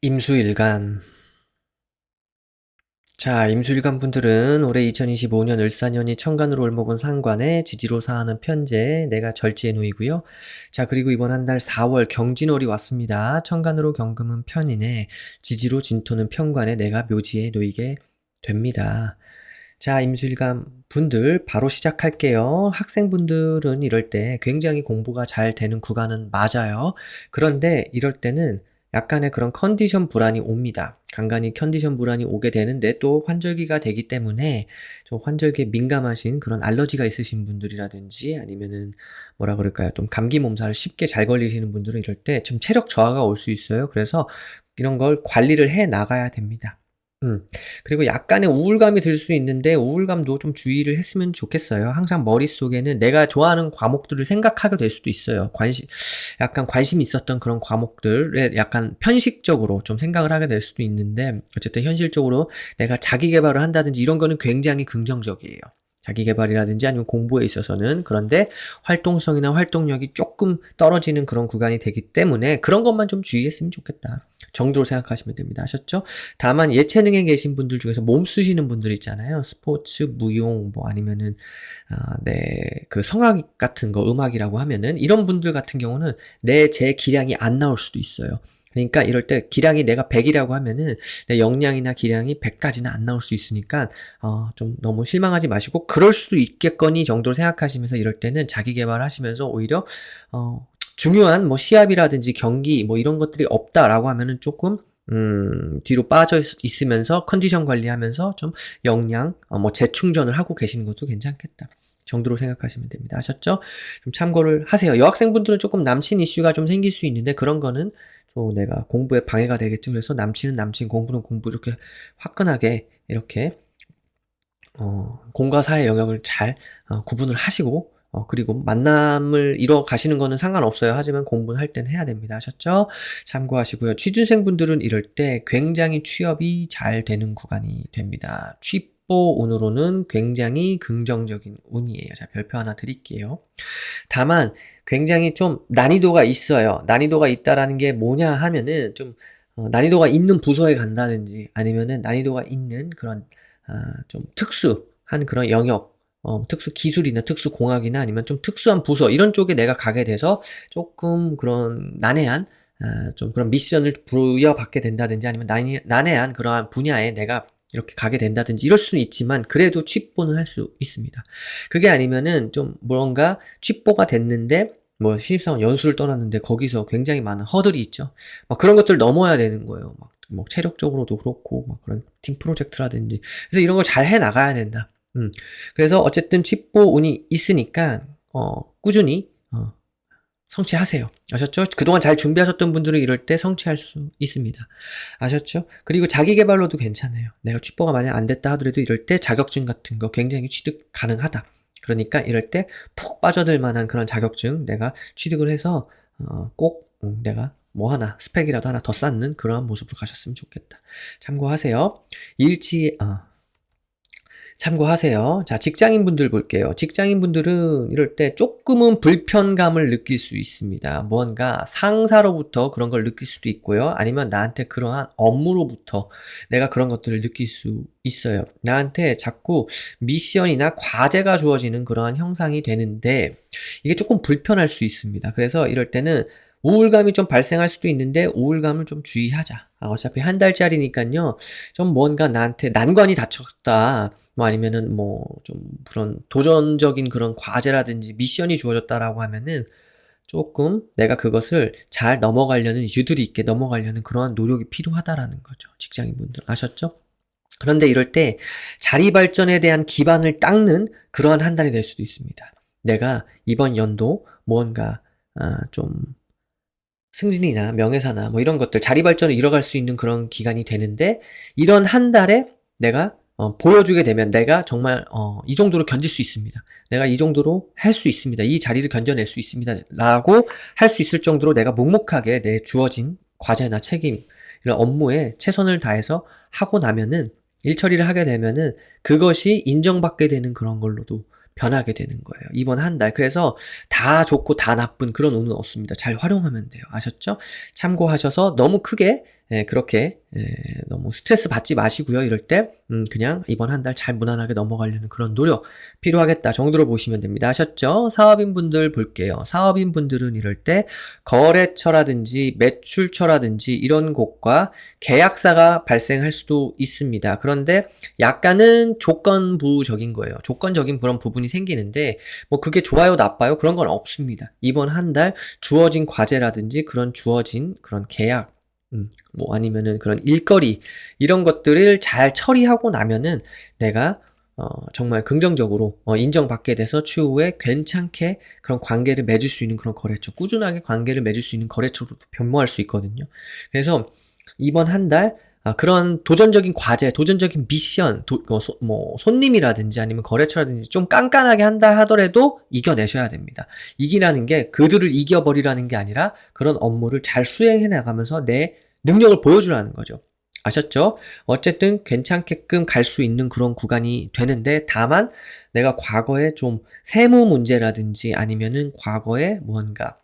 임수일간. 자, 임수일간 분들은 올해 2025년 을사년이 천간으로 올목은 상관에 지지로 사하는 편제, 내가 절지에 놓이고요. 자, 그리고 이번 한 달 4월 경진월이 왔습니다. 천간으로 경금은 편인에 지지로 진토는 편관에 내가 묘지에 놓이게 됩니다. 자, 임수일간 분들 바로 시작할게요. 학생분들은 이럴 때 굉장히 공부가 잘 되는 구간은 맞아요. 그런데 이럴 때는 약간의 그런 컨디션 불안이 옵니다. 간간히 컨디션 불안이 오게 되는데 또 환절기가 되기 때문에 좀 환절기에 민감하신 그런 알러지가 있으신 분들이라든지 아니면은 뭐라 그럴까요? 좀 감기 몸살을 쉽게 잘 걸리시는 분들은 이럴 때 좀 체력 저하가 올 수 있어요. 그래서 이런 걸 관리를 해 나가야 됩니다. 그리고 약간의 우울감이 들 수 있는데 우울감도 좀 주의를 했으면 좋겠어요. 항상 머릿속에는 내가 좋아하는 과목들을 생각하게 될 수도 있어요. 약간 관심이 있었던 그런 과목들에 약간 편식적으로 좀 생각을 하게 될 수도 있는데 어쨌든 현실적으로 내가 자기 개발을 한다든지 이런 거는 굉장히 긍정적이에요. 자기 개발이라든지 아니면 공부에 있어서는. 그런데 활동성이나 활동력이 조금 떨어지는 그런 구간이 되기 때문에 그런 것만 좀 주의했으면 좋겠다 정도로 생각하시면 됩니다. 아셨죠? 다만 예체능에 계신 분들 중에서 몸 쓰시는 분들 있잖아요. 스포츠, 무용, 뭐 아니면은 그 성악 같은 거 음악이라고 하면은 이런 분들 같은 경우는 제 기량이 안 나올 수도 있어요. 그러니까 이럴 때 기량이 내가 100이라고 하면은 내 역량이나 기량이 100까지는 안 나올 수 있으니까 좀 너무 실망하지 마시고 그럴 수도 있겠거니 정도로 생각하시면서 이럴 때는 자기 개발하시면서 오히려 중요한 뭐 시합이라든지 경기 뭐 이런 것들이 없다라고 하면은 조금 뒤로 빠져 있으면서 컨디션 관리하면서 좀 역량, 뭐 재충전을 하고 계시는 것도 괜찮겠다. 정도로 생각하시면 됩니다. 아셨죠? 좀 참고를 하세요. 여학생분들은 조금 남친 이슈가 좀 생길 수 있는데 그런 거는 또 내가 공부에 방해가 되겠죠. 그래서 남친은 남친, 공부는 공부 이렇게 화끈하게 이렇게 공과 사의 영역을 잘 구분을 하시고 그리고 만남을 이뤄 가시는 거는 상관없어요. 하지만 공부는 할 때는 해야 됩니다. 아셨죠? 참고하시고요. 취준생분들은 이럴 때 굉장히 취업이 잘 되는 구간이 됩니다. 취뽀 운으로는 굉장히 긍정적인 운이에요. 자, 별표 하나 드릴게요. 다만 굉장히 좀 난이도가 있어요. 난이도가 있다라는 게 뭐냐 하면은 좀 난이도가 있는 부서에 간다든지 아니면은 난이도가 있는 그런 좀 특수한 그런 영역, 특수 기술이나 특수 공학이나 아니면 좀 특수한 부서 이런 쪽에 내가 가게 돼서 조금 그런 난해한 좀 그런 미션을 부여받게 된다든지 아니면 난해한 그러한 분야에 내가 이렇게 가게 된다든지 이럴 수는 있지만 그래도 취뽀는 할 수 있습니다. 그게 아니면은 좀 뭔가 취뽀가 됐는데 뭐 신입사원 연수를 떠났는데 거기서 굉장히 많은 허들이 있죠. 막 그런 것들 넘어야 되는 거예요. 막 뭐 체력적으로도 그렇고 막 그런 팀 프로젝트라든지 그래서 이런 걸 잘 해 나가야 된다. 그래서 어쨌든 취뽀 운이 있으니까 꾸준히 성취하세요. 아셨죠? 그동안 잘 준비하셨던 분들은 이럴 때 성취할 수 있습니다. 아셨죠? 그리고 자기 개발로도 괜찮아요. 내가 취뽀가 만약 안 됐다 하더라도 이럴 때 자격증 같은 거 굉장히 취득 가능하다. 그러니까 이럴 때 푹 빠져들 만한 그런 자격증 내가 취득을 해서 꼭 내가 뭐 하나 스펙이라도 하나 더 쌓는 그러한 모습으로 가셨으면 좋겠다. 참고하세요. 일치 참고하세요. 자, 직장인분들 볼게요. 직장인분들은 이럴 때 조금은 불편감을 느낄 수 있습니다. 무언가 상사로부터 그런 걸 느낄 수도 있고요. 아니면 나한테 그러한 업무로부터 내가 그런 것들을 느낄 수 있어요. 나한테 자꾸 미션이나 과제가 주어지는 그러한 형상이 되는데 이게 조금 불편할 수 있습니다. 그래서 이럴 때는 우울감이 좀 발생할 수도 있는데 우울감을 좀 주의하자. 어차피 한 달짜리니까요. 좀 뭔가 나한테 난관이 닥쳤다. 뭐 아니면은 뭐 좀 그런 도전적인 그런 과제라든지 미션이 주어졌다라고 하면은 조금 내가 그것을 잘 넘어가려는 유도리 있게 넘어가려는 그러한 노력이 필요하다라는 거죠. 직장인분들 아셨죠? 그런데 이럴 때 자리 발전에 대한 기반을 닦는 그러한 한 달이 될 수도 있습니다. 내가 이번 연도 무언가 좀 승진이나 명예사나 뭐 이런 것들 자리 발전을 이뤄갈 수 있는 그런 기간이 되는데 이런 한 달에 내가 보여주게 되면 내가 정말 이 정도로 견딜 수 있습니다. 내가 이 정도로 할 수 있습니다. 이 자리를 견뎌낼 수 있습니다. 라고 할 수 있을 정도로 내가 묵묵하게 내 주어진 과제나 책임, 이런 업무에 최선을 다해서 하고 나면은 일 처리를 하게 되면은 그것이 인정받게 되는 그런 걸로도 변하게 되는 거예요. 이번 한 달. 그래서 다 좋고 다 나쁜 그런 운은 없습니다. 잘 활용하면 돼요. 아셨죠? 참고하셔서 너무 크게 그렇게 너무 스트레스 받지 마시고요. 이럴 때 그냥 이번 한 달 잘 무난하게 넘어가려는 그런 노력 필요하겠다 정도로 보시면 됩니다. 아셨죠? 사업인분들 볼게요. 사업인분들은 이럴 때 거래처라든지 매출처라든지 이런 곳과 계약사가 발생할 수도 있습니다. 그런데 약간은 조건부적인 거예요. 조건적인 그런 부분이 생기는데 뭐 그게 좋아요, 나빠요? 그런 건 없습니다. 이번 한 달 주어진 과제라든지 그런 주어진 그런 계약, 뭐 아니면은 그런 일거리 이런 것들을 잘 처리하고 나면은 내가 정말 긍정적으로 인정받게 돼서 추후에 괜찮게 그런 관계를 맺을 수 있는 그런 거래처, 꾸준하게 관계를 맺을 수 있는 거래처로 변모할 수 있거든요. 그래서 이번 한 달 그런 도전적인 과제, 도전적인 미션, 뭐 손님이라든지 아니면 거래처라든지 좀 깐깐하게 한다 하더라도 이겨내셔야 됩니다. 이기라는 게 그들을 이겨버리라는 게 아니라 그런 업무를 잘 수행해 나가면서 내 능력을 보여주라는 거죠. 아셨죠? 어쨌든 괜찮게끔 갈 수 있는 그런 구간이 되는데 다만 내가 과거에 좀 세무 문제라든지 아니면은 과거에 뭔가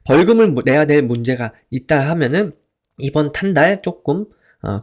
벌금을 내야 될 문제가 있다 하면은 이번 한 달 조금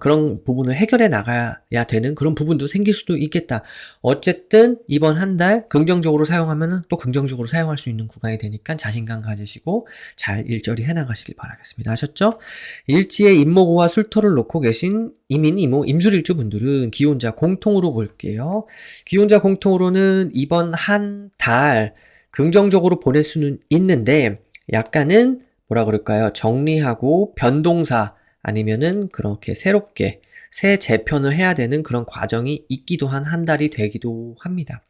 그런 부분을 해결해 나가야 되는 그런 부분도 생길 수도 있겠다. 어쨌든 이번 한 달 긍정적으로 사용하면은 또 긍정적으로 사용할 수 있는 구간이 되니까 자신감 가지시고 잘 일처리 해 나가시길 바라겠습니다. 아셨죠? 일지에 임목오와 술토를 놓고 계신 이민, 이모, 임술일주 분들은 기혼자 공통으로 볼게요. 기혼자 공통으로는 이번 한 달 긍정적으로 보낼 수는 있는데 약간은 뭐라 그럴까요? 정리하고 변동사 아니면은 그렇게 새롭게 새 재편을 해야 되는 그런 과정이 있기도 한 달이 되기도 합니다.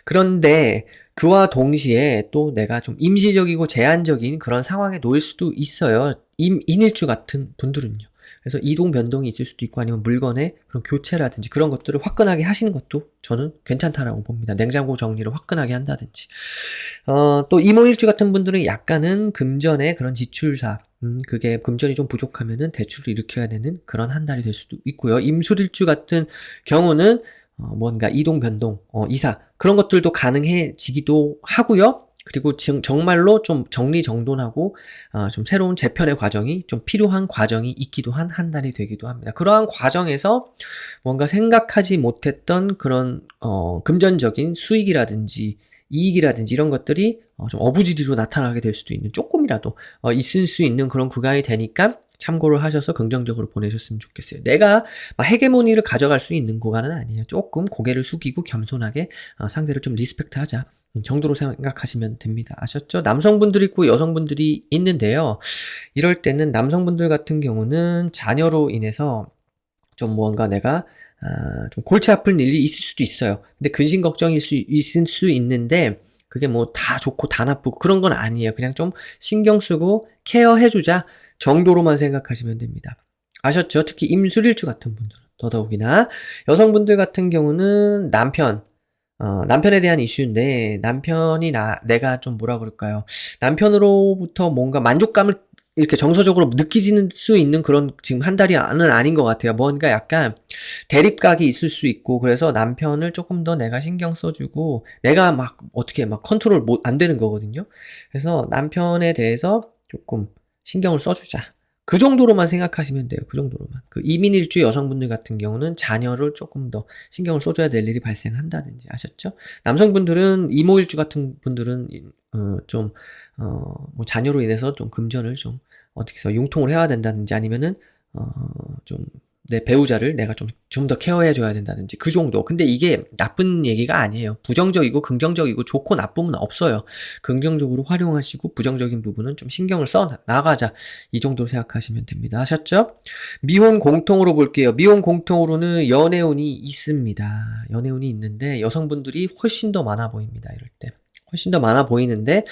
그런데 그와 동시에 또 내가 좀 임시적이고 제한적인 그런 상황에 놓일 수도 있어요. 인일주 같은 분들은요. 그래서 이동 변동이 있을 수도 있고 아니면 물건의 그런 교체라든지 그런 것들을 화끈하게 하시는 것도 저는 괜찮다라고 봅니다. 냉장고 정리를 화끈하게 한다든지. 또 이모일주 같은 분들은 약간은 금전의 그런 지출사, 그게 금전이 좀 부족하면은 대출을 일으켜야 되는 그런 한 달이 될 수도 있고요. 임술일주 같은 경우는 뭔가 이동 변동, 이사 그런 것들도 가능해지기도 하고요. 그리고 정말로 좀 정리정돈하고 좀 새로운 재편의 과정이 좀 필요한 과정이 있기도 한 달이 되기도 합니다. 그러한 과정에서 뭔가 생각하지 못했던 그런 금전적인 수익이라든지 이익이라든지 이런 것들이 좀 어부지리로 나타나게 될 수도 있는 조금이라도 있을 수 있는 그런 구간이 되니까 참고를 하셔서 긍정적으로 보내셨으면 좋겠어요. 내가 헤게모니를 가져갈 수 있는 구간은 아니에요. 조금 고개를 숙이고 겸손하게 상대를 좀 리스펙트하자 정도로 생각하시면 됩니다. 아셨죠? 남성분들이 있고 여성분들이 있는데요. 이럴 때는 남성분들 같은 경우는 자녀로 인해서 좀 뭔가 내가 좀 골치 아픈 일이 있을 수도 있어요. 근데 근심 걱정일 있을 수 있는데 그게 뭐 다 좋고 다 나쁘고 그런 건 아니에요. 그냥 좀 신경 쓰고 케어해주자 정도로만 생각하시면 됩니다. 아셨죠? 특히 임술일주 같은 분들은 더더욱이나 여성분들 같은 경우는 남편에 대한 이슈인데 남편이 내가 좀 뭐라 그럴까요? 남편으로부터 뭔가 만족감을 이렇게 정서적으로 느끼지는 수 있는 그런 지금 한 달이 아닌 것 같아요. 뭔가 약간 대립각이 있을 수 있고 그래서 남편을 조금 더 내가 신경 써주고 내가 막 어떻게 막 컨트롤 안 되는 거거든요. 그래서 남편에 대해서 조금 신경을 써주자. 그 정도로만 생각하시면 돼요. 그 정도로만. 그 이민일주 여성분들 같은 경우는 자녀를 조금 더 신경을 써줘야 될 일이 발생한다든지 아셨죠? 남성분들은 이모일주 같은 분들은 뭐 자녀로 인해서 좀 금전을 좀 어떻게 해서 융통을 해야 된다든지 아니면은 좀 내 배우자를 내가 좀 더 케어해줘야 된다든지 그 정도. 근데 이게 나쁜 얘기가 아니에요. 부정적이고 긍정적이고 좋고 나쁨은 없어요. 긍정적으로 활용하시고 부정적인 부분은 좀 신경을 써 나가자. 이 정도로 생각하시면 됩니다. 아셨죠? 미혼 공통으로 볼게요. 미혼 공통으로는 연애운이 있습니다. 연애운이 있는데 여성분들이 훨씬 더 많아 보입니다. 이럴 때. 훨씬 더 많아 보이는데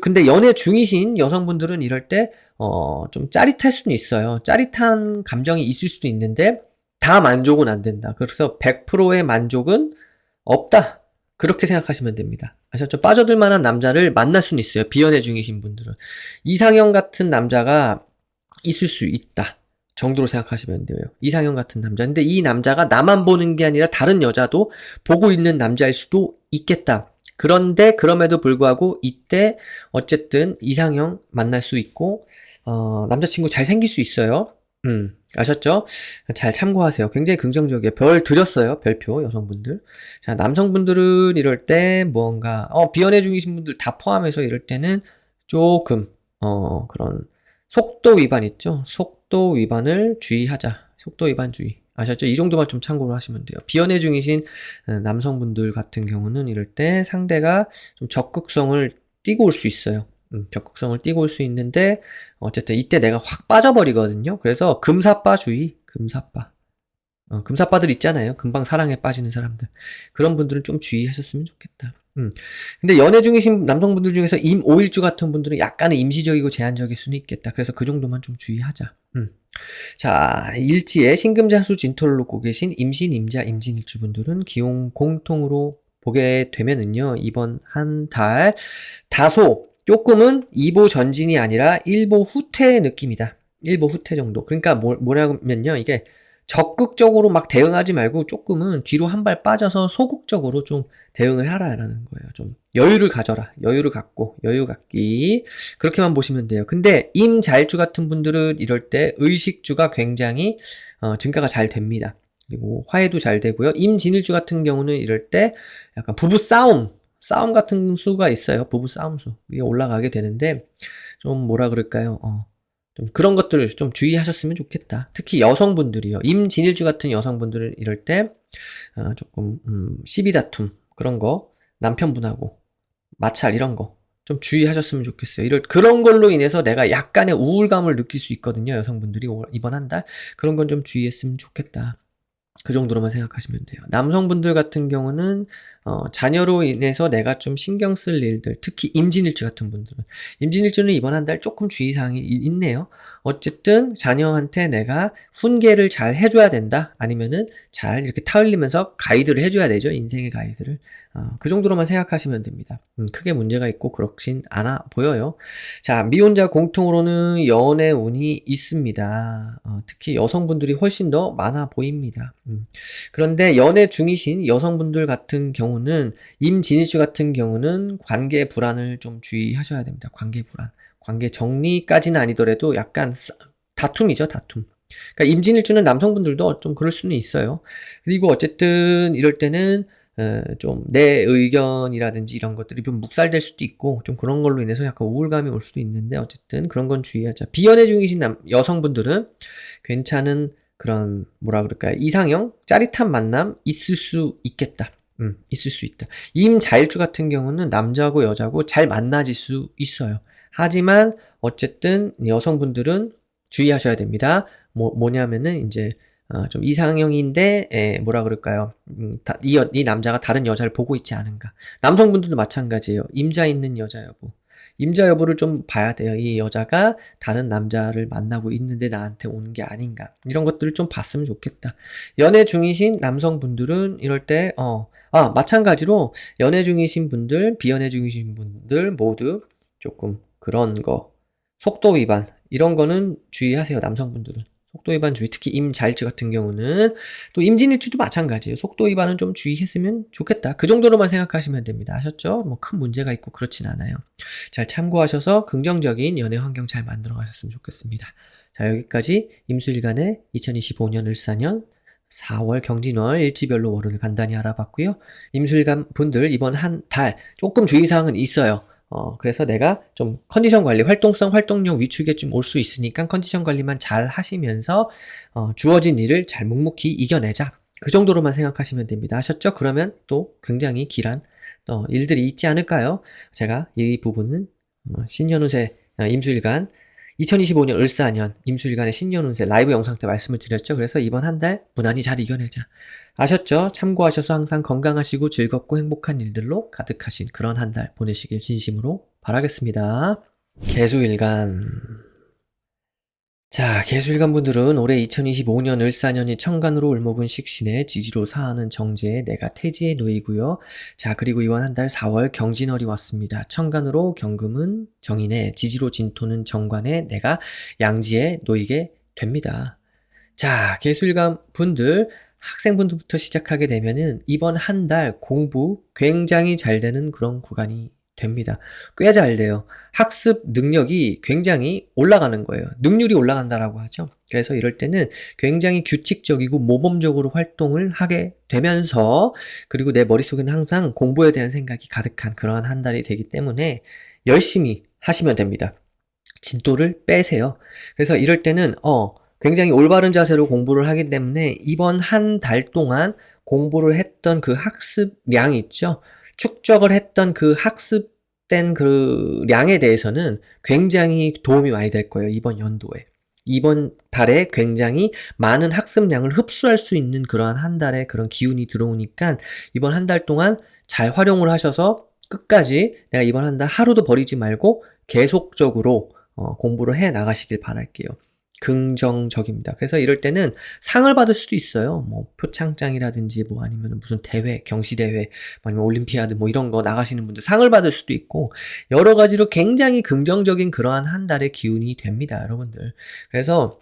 근데 연애 중이신 여성분들은 이럴 때 좀 짜릿할 수는 있어요. 짜릿한 감정이 있을 수도 있는데 다 만족은 안 된다. 그래서 100%의 만족은 없다. 그렇게 생각하시면 됩니다. 아셨죠? 빠져들 만한 남자를 만날 수는 있어요. 비연애 중이신 분들은. 이상형 같은 남자가 있을 수 있다. 정도로 생각하시면 돼요. 이상형 같은 남자. 근데 이 남자가 나만 보는 게 아니라 다른 여자도 보고 있는 남자일 수도 있겠다. 그런데 그럼에도 불구하고 이때 어쨌든 이상형 만날 수 있고 남자친구 잘 생길 수 있어요. 아셨죠? 잘 참고하세요. 굉장히 긍정적이에요. 별 드렸어요. 별표, 여성분들. 자, 남성분들은 이럴 때 뭔가, 비연애 중이신 분들 다 포함해서 이럴 때는 조금, 그런, 속도 위반 있죠? 속도 위반을 주의하자. 속도 위반 주의. 아셨죠? 이 정도만 좀 참고로 하시면 돼요. 비연애 중이신 남성분들 같은 경우는 이럴 때 상대가 좀 적극성을 띠고 올 수 있어요. 적극성을 띠고 올 수 있는데, 어쨌든 이때 내가 확 빠져버리거든요. 그래서 금사빠 주의, 금사빠. 금사빠들 있잖아요. 금방 사랑에 빠지는 사람들. 그런 분들은 좀 주의하셨으면 좋겠다. 근데 연애 중이신 남성분들 중에서 임오일주 같은 분들은 약간은 임시적이고 제한적일 수는 있겠다. 그래서 그 정도만 좀 주의하자. 자, 일지에 신금자수 진토를 놓고 계신 임신, 임자, 임진일주 분들은 기용 공통으로 보게 되면은요, 이번 한 달 다소 조금은 2보 전진이 아니라 1보 후퇴의 느낌이다. 1보 후퇴 정도. 그러니까 뭐냐면요, 이게 적극적으로 막 대응하지 말고 조금은 뒤로 한 발 빠져서 소극적으로 좀 대응을 하라라는 거예요. 좀 여유를 가져라. 여유를 갖고, 여유 갖기. 그렇게만 보시면 돼요. 근데 임자일주 같은 분들은 이럴 때 의식주가 굉장히 증가가 잘 됩니다. 그리고 화해도 잘 되고요. 임진일주 같은 경우는 이럴 때 약간 부부 싸움 같은 수가 있어요. 부부 싸움수. 이게 올라가게 되는데, 좀 뭐라 그럴까요? 좀 그런 것들을 좀 주의하셨으면 좋겠다. 특히 여성분들이요. 임진일주 같은 여성분들은 이럴 때, 조금, 시비 다툼, 그런 거, 남편분하고, 마찰, 이런 거, 좀 주의하셨으면 좋겠어요. 그런 걸로 인해서 내가 약간의 우울감을 느낄 수 있거든요. 여성분들이 이번 한 달. 그런 건 좀 주의했으면 좋겠다. 그 정도로만 생각하시면 돼요. 남성분들 같은 경우는 자녀로 인해서 내가 좀 신경 쓸 일들, 특히 임진일주 같은 분들은 임진일주는 이번 한 달 조금 주의사항이 있네요. 어쨌든 자녀한테 내가 훈계를 잘 해줘야 된다. 아니면은 잘 이렇게 타올리면서 가이드를 해줘야 되죠. 인생의 가이드를. 그 정도로만 생각하시면 됩니다. 크게 문제가 있고 그렇진 않아 보여요. 자, 미혼자 공통으로는 연애 운이 있습니다. 특히 여성분들이 훨씬 더 많아 보입니다. 그런데 연애 중이신 여성분들 같은 경우는 임진일주 같은 경우는 관계 불안을 좀 주의하셔야 됩니다. 관계 불안. 관계 정리까지는 아니더라도 약간 다툼이죠, 다툼. 그러니까 임진일주는 남성분들도 좀 그럴 수는 있어요. 그리고 어쨌든 이럴 때는 좀 내 의견이라든지 이런 것들이 좀 묵살될 수도 있고 좀 그런 걸로 인해서 약간 우울감이 올 수도 있는데 어쨌든 그런 건 주의하자. 비연애 중이신 여성분들은 괜찮은 그런 뭐라 그럴까요? 이상형, 짜릿한 만남 있을 수 있겠다. 있을 수 있다. 임자일주 같은 경우는 남자고 여자고 잘 만나질 수 있어요. 하지만 어쨌든 여성분들은 주의하셔야 됩니다. 뭐냐면은 이제 좀 이상형인데 뭐라 그럴까요? 이 남자가 다른 여자를 보고 있지 않은가. 남성분들도 마찬가지예요. 임자 있는 여자 여부. 임자 여부를 좀 봐야 돼요. 이 여자가 다른 남자를 만나고 있는데 나한테 오는 게 아닌가. 이런 것들을 좀 봤으면 좋겠다. 연애 중이신 남성분들은 이럴 때, 마찬가지로 연애 중이신 분들, 비연애 중이신 분들 모두 조금 그런 거, 속도 위반, 이런 거는 주의하세요. 남성분들은. 속도 위반 주의, 특히 임자일주 같은 경우는 또 임진일주도 마찬가지예요. 속도 위반은 좀 주의했으면 좋겠다. 그 정도로만 생각하시면 됩니다. 아셨죠? 뭐 큰 문제가 있고 그렇진 않아요. 잘 참고하셔서 긍정적인 연애 환경 잘 만들어 가셨으면 좋겠습니다. 자, 여기까지 임수일간의 2025년 을사년 4월 경진월 일지별로 월운을 간단히 알아봤고요. 임수일간 분들 이번 한 달 조금 주의사항은 있어요. 그래서 내가 좀 컨디션 관리, 활동성, 활동력 위축에 좀 올 수 있으니까 컨디션 관리만 잘 하시면서, 주어진 일을 잘 묵묵히 이겨내자. 그 정도로만 생각하시면 됩니다. 아셨죠? 그러면 또 굉장히 길한, 일들이 있지 않을까요? 제가 이 부분은, 신년운세, 임수일간, 2025년 을사년, 임수일간의 신년운세 라이브 영상 때 말씀을 드렸죠. 그래서 이번 한 달 무난히 잘 이겨내자. 아셨죠? 참고하셔서 항상 건강하시고 즐겁고 행복한 일들로 가득하신 그런 한 달 보내시길 진심으로 바라겠습니다. 개수일간. 자, 개수일간 분들은 올해 2025년 을사년이 천간으로 을목은 식신에 지지로 사하는 정제에 내가 태지에 놓이고요. 자, 그리고 이번 한 달 4월 경진월이 왔습니다. 천간으로 경금은 정인에 지지로 진토는 정관에 내가 양지에 놓이게 됩니다. 자, 개수일간 분들 학생분들부터 시작하게 되면은 이번 한 달 공부 굉장히 잘 되는 그런 구간이 됩니다. 꽤 잘 돼요. 학습 능력이 굉장히 올라가는 거예요. 능률이 올라간다라고 하죠. 그래서 이럴 때는 굉장히 규칙적이고 모범적으로 활동을 하게 되면서 그리고 내 머릿속에는 항상 공부에 대한 생각이 가득한 그러한 한 달이 되기 때문에 열심히 하시면 됩니다. 진도를 빼세요. 그래서 이럴 때는 굉장히 올바른 자세로 공부를 하기 때문에 이번 한 달 동안 공부를 했던 그 학습량 있죠? 축적을 했던 그 학습된 그 량에 대해서는 굉장히 도움이 많이 될 거예요. 이번 연도에. 이번 달에 굉장히 많은 학습량을 흡수할 수 있는 그러한 한 달의 그런 기운이 들어오니까 이번 한 달 동안 잘 활용을 하셔서 끝까지 내가 이번 한 달 하루도 버리지 말고 계속적으로 공부를 해 나가시길 바랄게요. 긍정적입니다. 그래서 이럴 때는 상을 받을 수도 있어요. 뭐 표창장이라든지 뭐 아니면 무슨 대회, 경시대회, 아니면 올림피아드 뭐 이런 거 나가시는 분들 상을 받을 수도 있고 여러 가지로 굉장히 긍정적인 그러한 한 달의 기운이 됩니다, 여러분들. 그래서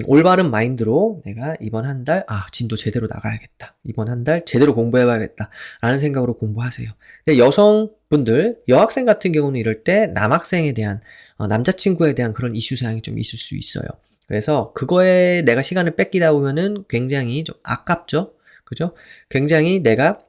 올바른 마인드로 내가 이번 한 달, 진도 제대로 나가야겠다. 이번 한 달 제대로 공부해봐야겠다. 라는 생각으로 공부하세요. 근데 여성분들, 여학생 같은 경우는 이럴 때 남학생에 대한, 남자친구에 대한 그런 이슈사항이 좀 있을 수 있어요. 그래서 그거에 내가 시간을 뺏기다 보면은 굉장히 좀 아깝죠? 그죠? 굉장히 내가,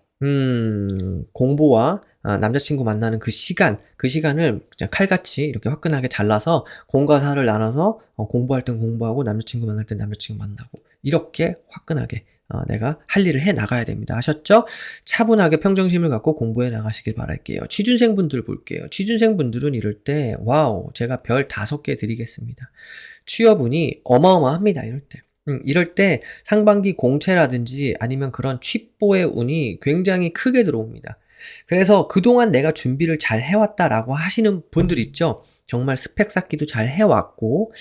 공부와 남자친구 만나는 그 시간을 그냥 칼같이 이렇게 화끈하게 잘라서 공과 사를 나눠서 공부할 땐 공부하고 남자친구 만날 땐 남자친구 만나고 이렇게 화끈하게 내가 할 일을 해 나가야 됩니다. 아셨죠? 차분하게 평정심을 갖고 공부해 나가시길 바랄게요. 취준생분들 볼게요. 취준생분들은 이럴 때 와우 제가 별 5개 드리겠습니다. 취업운이 어마어마합니다. 이럴 때 상반기 공채라든지 아니면 그런 취뽀의 운이 굉장히 크게 들어옵니다. 그래서 그동안 내가 준비를 잘 해왔다라고 하시는 분들 있죠? 정말 스펙 쌓기도 잘 해왔고,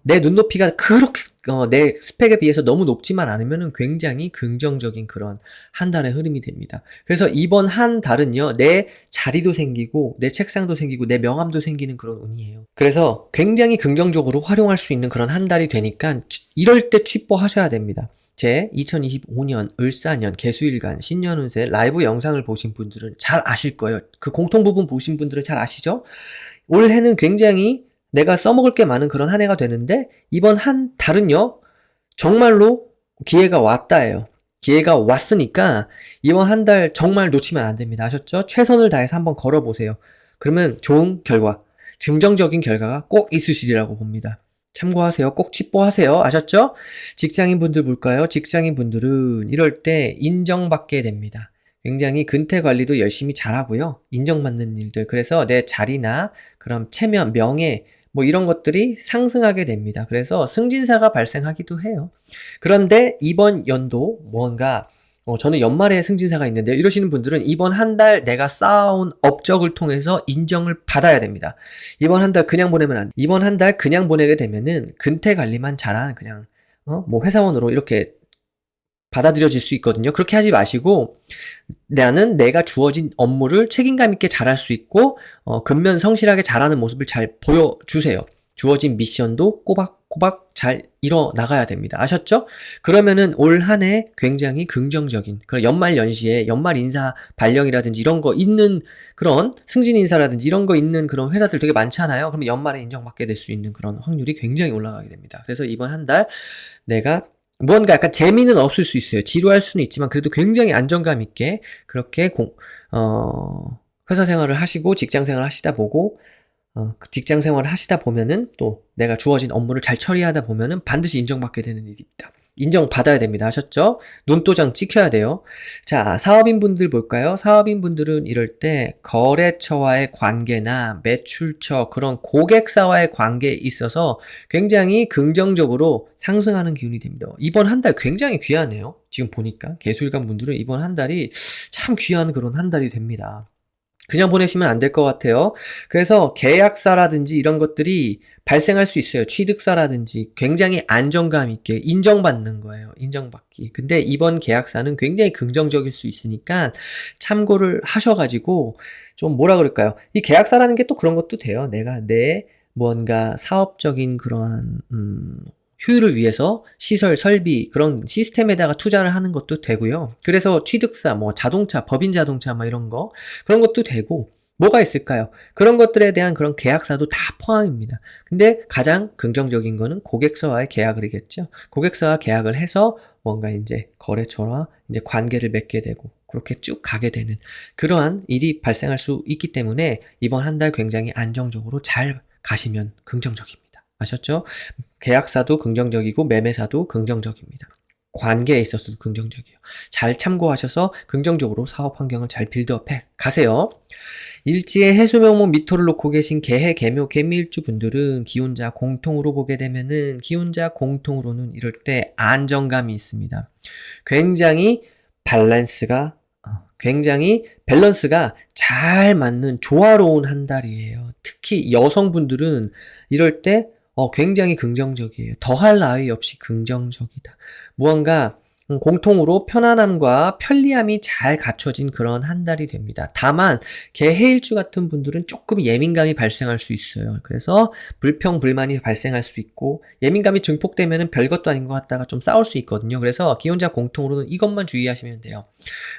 내 눈높이가 그렇게, 내 스펙에 비해서 너무 높지만 않으면 굉장히 긍정적인 그런 한 달의 흐름이 됩니다. 그래서 이번 한 달은요, 내 자리도 생기고, 내 책상도 생기고, 내 명함도 생기는 그런 운이에요. 그래서 굉장히 긍정적으로 활용할 수 있는 그런 한 달이 되니까, 이럴 때 취뽀 하셔야 됩니다. 제 2025년 을사년 개수일간 신년운세 라이브 영상을 보신 분들은 잘 아실 거예요. 그 공통 부분 보신 분들은 잘 아시죠? 올해는 굉장히 내가 써먹을 게 많은 그런 한 해가 되는데 이번 한 달은요 정말로 기회가 왔다예요. 기회가 왔으니까 이번 한 달 정말 놓치면 안 됩니다. 아셨죠? 최선을 다해서 한번 걸어보세요. 그러면 좋은 결과, 긍정적인 결과가 꼭 있으시리라고 봅니다. 참고하세요. 꼭 취뽀하세요. 아셨죠? 직장인분들 볼까요? 직장인분들은 이럴 때 인정받게 됩니다. 굉장히 근태 관리도 열심히 잘하고요. 인정받는 일들. 그래서 내 자리나 그런 체면, 명예 뭐 이런 것들이 상승하게 됩니다. 그래서 승진사가 발생하기도 해요. 그런데 이번 연도 뭔가 저는 연말에 승진사가 있는데요. 이러시는 분들은 이번 한 달 내가 쌓아온 업적을 통해서 인정을 받아야 됩니다. 이번 한 달 그냥 보내면 안 돼. 이번 한 달 그냥 보내게 되면은 근태 관리만 잘한 그냥 뭐 회사원으로 이렇게 받아들여질 수 있거든요. 그렇게 하지 마시고 나는 내가 주어진 업무를 책임감 있게 잘할 수 있고 근면 성실하게 잘하는 모습을 잘 보여주세요. 주어진 미션도 꼬박꼬박 잘 이뤄 나가야 됩니다. 아셨죠? 그러면은 올 한 해 굉장히 긍정적인 그런 연말 연시에 연말 인사 발령이라든지 이런 거 있는 그런 승진 인사라든지 이런 거 있는 그런 회사들 되게 많잖아요. 그러면 연말에 인정받게 될 수 있는 그런 확률이 굉장히 올라가게 됩니다. 그래서 이번 한 달 내가 무언가 약간 재미는 없을 수 있어요. 지루할 수는 있지만 그래도 굉장히 안정감 있게 그렇게 회사 생활을 하시고 직장 생활을 하시다 보고 그 직장 생활을 하시다 보면은 또 내가 주어진 업무를 잘 처리하다 보면은 반드시 인정받게 되는 일이 있다. 인정받아야 됩니다. 아셨죠? 눈도장 찍혀야 돼요. 자, 사업인분들 볼까요? 사업인분들은 이럴 때 거래처와의 관계나 매출처 그런 고객사와의 관계에 있어서 굉장히 긍정적으로 상승하는 기운이 됩니다. 이번 한 달 굉장히 귀하네요. 지금 보니까 개수일간 분들은 이번 한 달이 참 귀한 그런 한 달이 됩니다. 그냥 보내시면 안 될 것 같아요. 그래서 계약사라든지 이런 것들이 발생할 수 있어요. 취득사라든지 굉장히 안정감 있게 인정받는 거예요. 인정받기. 근데 이번 계약사는 굉장히 긍정적일 수 있으니까 참고를 하셔가지고 좀 뭐라 그럴까요? 이 계약사라는 게 또 그런 것도 돼요. 내가 내 뭔가 사업적인 그러한 효율을 위해서 시설, 설비, 그런 시스템에다가 투자를 하는 것도 되고요. 그래서 취득사, 뭐 자동차, 법인 자동차 뭐 이런 거 그런 것도 되고 뭐가 있을까요? 그런 것들에 대한 그런 계약사도 다 포함입니다. 근데 가장 긍정적인 거는 고객사와의 계약이겠죠. 고객사와 계약을 해서 뭔가 이제 거래처와 이제 관계를 맺게 되고 그렇게 쭉 가게 되는 그러한 일이 발생할 수 있기 때문에 이번 한 달 굉장히 안정적으로 잘 가시면 긍정적입니다. 아셨죠? 계약사도 긍정적이고 매매사도 긍정적입니다. 관계에 있어서도 긍정적이에요. 잘 참고하셔서 긍정적으로 사업 환경을 잘 빌드업해 가세요. 일지에 해수명목 미토를 놓고 계신 개해, 개묘, 개미일주 분들은 기혼자 공통으로 보게 되면은 기혼자 공통으로는 이럴 때 안정감이 있습니다. 굉장히 밸런스가 굉장히 밸런스가 잘 맞는 조화로운 한 달이에요. 특히 여성분들은 이럴 때 굉장히 긍정적이에요. 더할 나위 없이 긍정적이다. 무언가 공통으로 편안함과 편리함이 잘 갖춰진 그런 한 달이 됩니다. 다만 개해일주 같은 분들은 조금 예민감이 발생할 수 있어요. 그래서 불평, 불만이 발생할 수 있고 예민감이 증폭되면 별것도 아닌 것 같다가 좀 싸울 수 있거든요. 그래서 기혼자 공통으로는 이것만 주의하시면 돼요.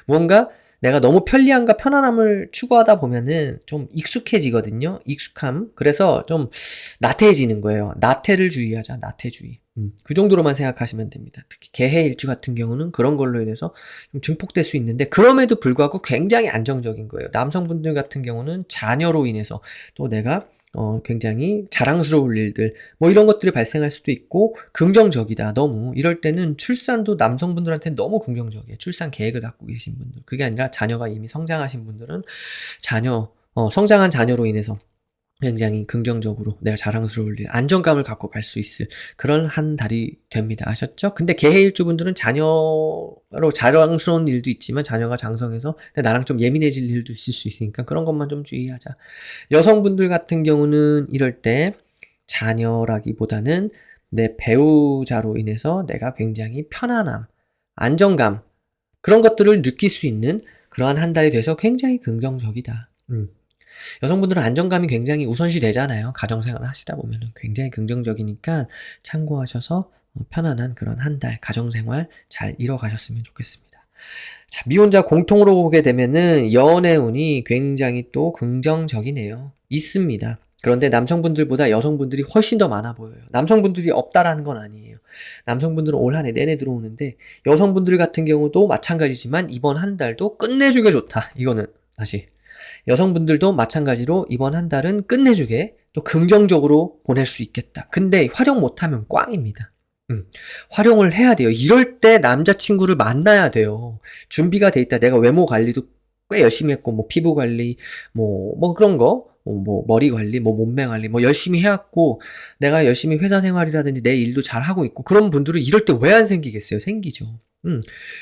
뭔가 내가 너무 편리함과 편안함을 추구하다 보면은 좀 익숙해지거든요. 익숙함. 그래서 좀 나태해지는 거예요. 나태를 주의하자. 나태주의. 그 정도로만 생각하시면 됩니다. 특히 개해일주 같은 경우는 그런 걸로 인해서 좀 증폭될 수 있는데 그럼에도 불구하고 굉장히 안정적인 거예요. 남성분들 같은 경우는 자녀로 인해서 또 내가 굉장히 자랑스러울 일들, 뭐 이런 것들이 발생할 수도 있고, 긍정적이다, 너무. 이럴 때는 출산도 남성분들한테는 너무 긍정적이에요. 출산 계획을 갖고 계신 분들. 그게 아니라 자녀가 이미 성장하신 분들은 성장한 자녀로 인해서 굉장히 긍정적으로 내가 자랑스러울 일, 안정감을 갖고 갈 수 있을 그런 한 달이 됩니다. 아셨죠? 근데 개해일주분들은 자녀로 자랑스러운 일도 있지만 자녀가 장성해서 나랑 좀 예민해질 일도 있을 수 있으니까 그런 것만 좀 주의하자. 여성분들 같은 경우는 이럴 때 자녀라기보다는 내 배우자로 인해서 내가 굉장히 편안함, 안정감 그런 것들을 느낄 수 있는 그러한 한 달이 돼서 굉장히 긍정적이다. 여성분들은 안정감이 굉장히 우선시 되잖아요. 가정생활을 하시다 보면 굉장히 긍정적이니까 참고하셔서 편안한 그런 한 달 가정생활 잘 이뤄가셨으면 좋겠습니다. 자, 미혼자 공통으로 보게 되면은 연애운이 굉장히 또 긍정적이네요. 있습니다. 그런데 남성분들보다 여성분들이 훨씬 더 많아 보여요. 남성분들이 없다라는 건 아니에요. 남성분들은 올 한 해 내내 들어오는데 여성분들 같은 경우도 마찬가지지만 이번 한 달도 끝내주게 좋다. 이거는 다시 여성분들도 마찬가지로 이번 한 달은 끝내주게 또 긍정적으로 보낼 수 있겠다. 근데 활용 못하면 꽝입니다. 활용을 해야 돼요. 이럴 때 남자친구를 만나야 돼요. 준비가 돼 있다. 내가 외모 관리도 꽤 열심히 했고, 뭐 피부 관리, 뭐 그런 거, 뭐 머리 관리, 뭐 몸매 관리, 뭐 열심히 해왔고, 내가 열심히 회사 생활이라든지 내 일도 잘 하고 있고, 그런 분들은 이럴 때 왜 안 생기겠어요? 생기죠.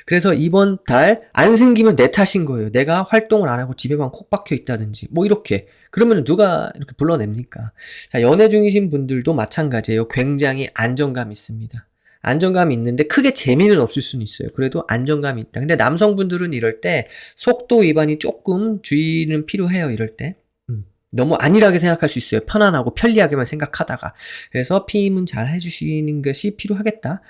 그래서 이번 달 안 생기면 내 탓인 거예요. 내가 활동을 안 하고 집에만 콕 박혀 있다든지, 뭐 이렇게. 그러면 누가 이렇게 불러냅니까? 자, 연애 중이신 분들도 마찬가지예요. 굉장히 안정감 있습니다. 안정감이 있는데 크게 재미는 없을 수는 있어요. 그래도 안정감이 있다. 근데 남성분들은 이럴 때 속도 위반이 조금 주의는 필요해요. 이럴 때. 너무 안일하게 생각할 수 있어요. 편안하고 편리하게만 생각하다가. 그래서 피임은 잘 해주시는 것이 필요하겠다.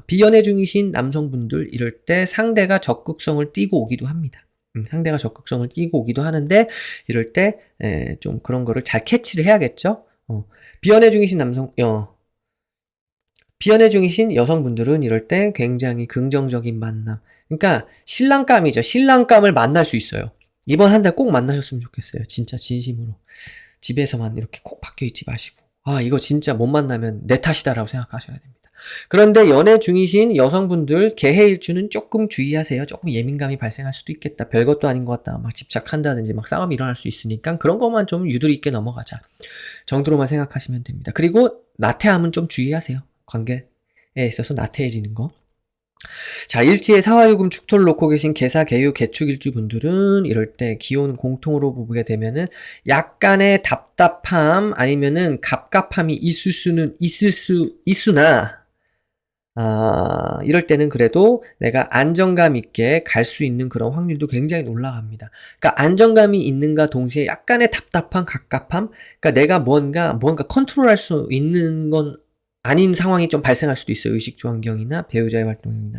비연애 중이신 남성분들 이럴 때 상대가 적극성을 띠고 오기도 합니다. 상대가 적극성을 띠고 오기도 하는데 이럴 때 좀 그런 거를 잘 캐치를 해야겠죠. 비연애 중이신 비연애 중이신 여성분들은 이럴 때 굉장히 긍정적인 만남. 그러니까 신랑감이죠. 신랑감을 만날 수 있어요. 이번 한 달 꼭 만나셨으면 좋겠어요. 진짜 진심으로. 집에서만 이렇게 콕 박혀 있지 마시고. 이거 진짜 못 만나면 내 탓이다라고 생각하셔야 됩니다. 그런데 연애 중이신 여성분들 개해일주는 조금 주의하세요. 조금 예민감이 발생할 수도 있겠다. 별것도 아닌 것 같다. 막 집착한다든지 막 싸움이 일어날 수 있으니까 그런 것만 좀 유두리 있게 넘어가자 정도로만 생각하시면 됩니다. 그리고 나태함은 좀 주의하세요. 관계에 있어서 나태해지는 거. 자, 일지에 사화유금 축토를 놓고 계신 개사, 개유, 개축일주 분들은 이럴 때 기혼 공통으로 보게 되면은 약간의 답답함 아니면은 갑갑함이 있을 수 있으나 이럴 때는 그래도 내가 안정감 있게 갈 수 있는 그런 확률도 굉장히 올라갑니다. 그러니까 안정감이 있는가 동시에 약간의 답답함, 갑갑함, 그러니까 내가 뭔가 컨트롤할 수 있는 건 아닌 상황이 좀 발생할 수도 있어요. 의식주 환경이나 배우자의 활동이나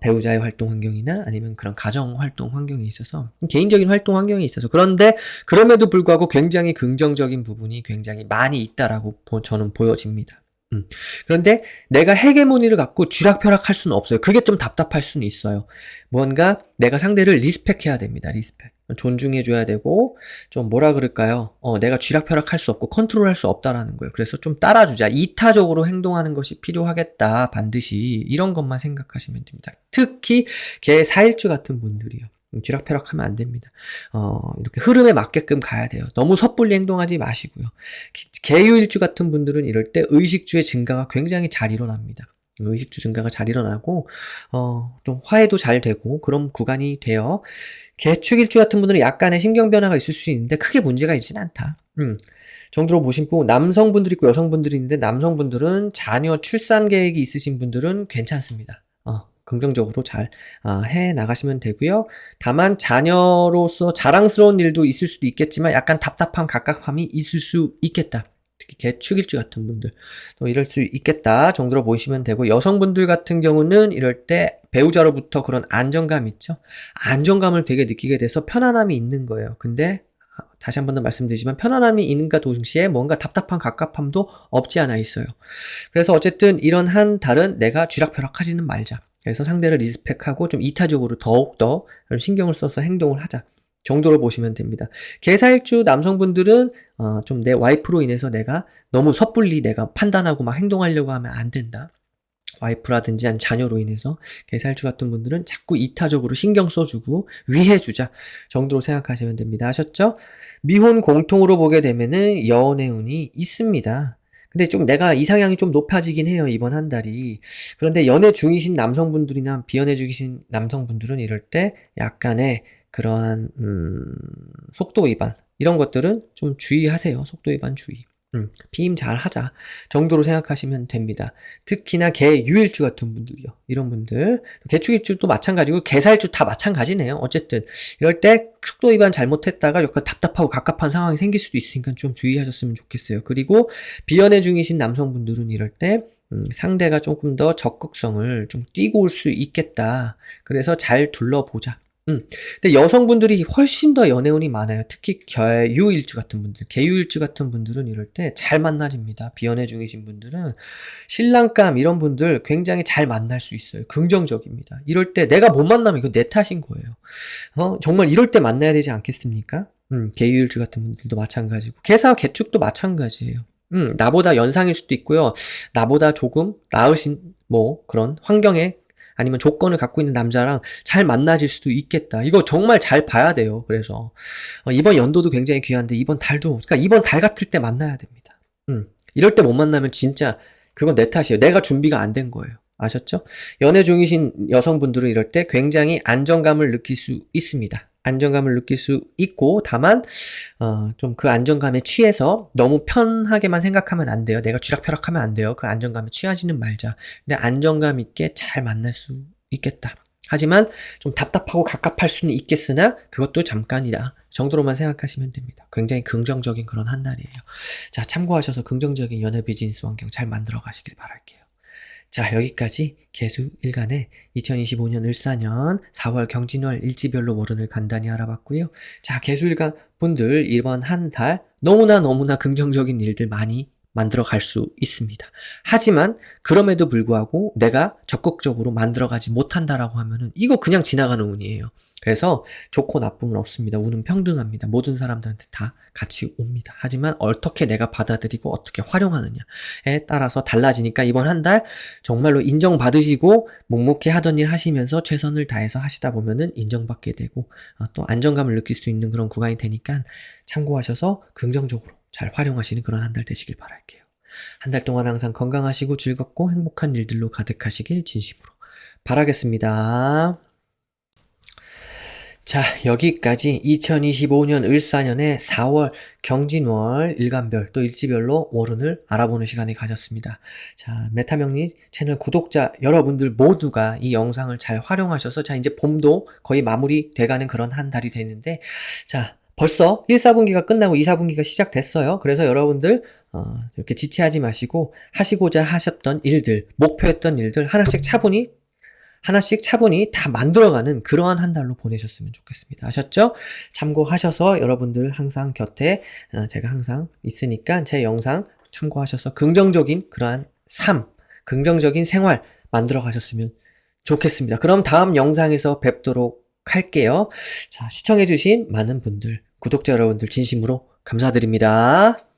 배우자의 활동 환경이나 아니면 그런 가정 활동 환경에 있어서, 개인적인 활동 환경에 있어서. 그런데 그럼에도 불구하고 굉장히 긍정적인 부분이 굉장히 많이 있다라고 저는 보여집니다. 그런데 내가 헤게모니를 갖고 쥐락펴락할 수는 없어요. 그게 좀 답답할 수는 있어요. 뭔가 내가 상대를 리스펙해야 됩니다. 리스펙. 존중해줘야 되고, 좀 뭐라 그럴까요? 내가 쥐락펴락할 수 없고 컨트롤할 수 없다라는 거예요. 그래서 좀 따라주자. 이타적으로 행동하는 것이 필요하겠다. 반드시 이런 것만 생각하시면 됩니다. 특히 개 사일주 같은 분들이요. 쥐락펴락하면 안 됩니다. 이렇게 흐름에 맞게끔 가야 돼요. 너무 섣불리 행동하지 마시고요. 개유일주 같은 분들은 이럴 때 의식주의 증가가 굉장히 잘 일어납니다. 의식주 증가가 잘 일어나고, 좀 화해도 잘 되고, 그런 구간이 돼요. 개축일주 같은 분들은 약간의 신경 변화가 있을 수 있는데, 크게 문제가 있진 않다. 정도로 보시고, 남성분들이 있고 여성분들이 있는데, 남성분들은 자녀 출산 계획이 있으신 분들은 괜찮습니다. 긍정적으로 잘 해 나가시면 되고요. 다만 자녀로서 자랑스러운 일도 있을 수도 있겠지만 약간 답답함, 갑갑함이 있을 수 있겠다. 특히 개축일주 같은 분들 또 이럴 수 있겠다 정도로 보시면 되고, 여성분들 같은 경우는 이럴 때 배우자로부터 그런 안정감 있죠? 안정감을 되게 느끼게 돼서 편안함이 있는 거예요. 근데 다시 한 번 더 말씀드리지만 편안함이 있는가 동시에 뭔가 답답한 갑갑함도 없지 않아 있어요. 그래서 어쨌든 이런 한 달은 내가 쥐락펴락하지는 말자. 그래서 상대를 리스펙하고 좀 이타적으로 더욱더 신경을 써서 행동을 하자 정도로 보시면 됩니다. 개사일주 남성분들은 좀 내 와이프로 인해서 내가 너무 섣불리 내가 판단하고 막 행동하려고 하면 안 된다. 와이프라든지 아니면 자녀로 인해서 개사일주 같은 분들은 자꾸 이타적으로 신경 써주고 위해주자 정도로 생각하시면 됩니다. 아셨죠? 미혼 공통으로 보게 되면은 연애 운이 있습니다. 근데 좀 내가 이상향이 좀 높아지긴 해요, 이번 한 달이. 그런데 연애 중이신 남성분들이나 비연애 중이신 남성분들은 이럴 때 약간의 그러한 속도 위반 이런 것들은 좀 주의하세요. 속도 위반 주의. 피임 잘 하자 정도로 생각하시면 됩니다. 특히나 개유일주 같은 분들이요. 이런 분들. 개축일주도 마찬가지고 개사일주 다 마찬가지네요. 어쨌든 이럴 때 속도 위반 잘못했다가 약간 답답하고 갑갑한 상황이 생길 수도 있으니까 좀 주의하셨으면 좋겠어요. 그리고 비연애 중이신 남성분들은 이럴 때 상대가 조금 더 적극성을 좀 띄고 올 수 있겠다. 그래서 잘 둘러보자. 근데 여성분들이 훨씬 더 연애운이 많아요. 특히 개유일주 같은 분들, 개유일주 같은 분들은 이럴 때 잘 만나집니다. 비연애 중이신 분들은 신랑감 이런 분들 굉장히 잘 만날 수 있어요. 긍정적입니다. 이럴 때 내가 못 만나면 이거 내 탓인 거예요. 정말 이럴 때 만나야 되지 않겠습니까? 개유일주 같은 분들도 마찬가지고 개사 개축도 마찬가지예요. 나보다 연상일 수도 있고요. 나보다 조금 나으신 그런 환경에 아니면 조건을 갖고 있는 남자랑 잘 만나질 수도 있겠다. 이거 정말 잘 봐야 돼요. 그래서 이번 연도도 굉장히 귀한데 이번 달도, 그러니까 이번 달 같을 때 만나야 됩니다. 이럴 때 못 만나면 진짜 그건 내 탓이에요. 내가 준비가 안 된 거예요. 아셨죠? 연애 중이신 여성분들은 이럴 때 굉장히 안정감을 느낄 수 있습니다. 안정감을 느낄 수 있고, 다만 좀 그 안정감에 취해서 너무 편하게만 생각하면 안 돼요. 내가 쥐락펴락하면 안 돼요. 그 안정감에 취하지는 말자. 근데 안정감 있게 잘 만날 수 있겠다. 하지만 좀 답답하고 갑갑할 수는 있겠으나 그것도 잠깐이다 정도로만 생각하시면 됩니다. 굉장히 긍정적인 그런 한 달이에요. 자, 참고하셔서 긍정적인 연애 비즈니스 환경 잘 만들어 가시길 바랄게요. 자, 여기까지 개수일간의 2025년 을사년 4월 경진월 일지별로 월운을 간단히 알아봤고요. 자, 개수일간 분들 이번 한 달 너무나 긍정적인 일들 많이 만들어 갈 수 있습니다. 하지만 그럼에도 불구하고 내가 적극적으로 만들어가지 못한다라고 하면은 이거 그냥 지나가는 운이에요. 그래서 좋고 나쁨은 없습니다. 운은 평등합니다. 모든 사람들한테 다 같이 옵니다. 하지만 어떻게 내가 받아들이고 어떻게 활용하느냐에 따라서 달라지니까 이번 한 달 정말로 인정받으시고 묵묵히 하던 일 하시면서 최선을 다해서 하시다 보면은 인정받게 되고 또 안정감을 느낄 수 있는 그런 구간이 되니까 참고하셔서 긍정적으로 잘 활용하시는 그런 한 달 되시길 바랄게요. 한 달 동안 항상 건강하시고 즐겁고 행복한 일들로 가득하시길 진심으로 바라겠습니다. 자, 여기까지 2025년 을사년의 4월 경진월 일간별 또 일지별로 월운을 알아보는 시간을 가졌습니다. 자, 메타명리 채널 구독자 여러분들 모두가 이 영상을 잘 활용하셔서 자, 이제 봄도 거의 마무리 돼가는 그런 한 달이 되는데 자, 벌써 1, 4분기가 끝나고 2, 4분기가 시작됐어요. 그래서 여러분들 이렇게 지체하지 마시고 하시고자 하셨던 일들, 목표했던 일들 하나씩 차분히 하나씩 차분히 다 만들어가는 그러한 한 달로 보내셨으면 좋겠습니다. 아셨죠? 참고하셔서 여러분들 항상 곁에 제가 항상 있으니까 제 영상 참고하셔서 긍정적인 그러한 삶, 긍정적인 생활 만들어 가셨으면 좋겠습니다. 그럼 다음 영상에서 뵙도록 할게요. 자, 시청해주신 많은 분들, 구독자 여러분들 진심으로 감사드립니다.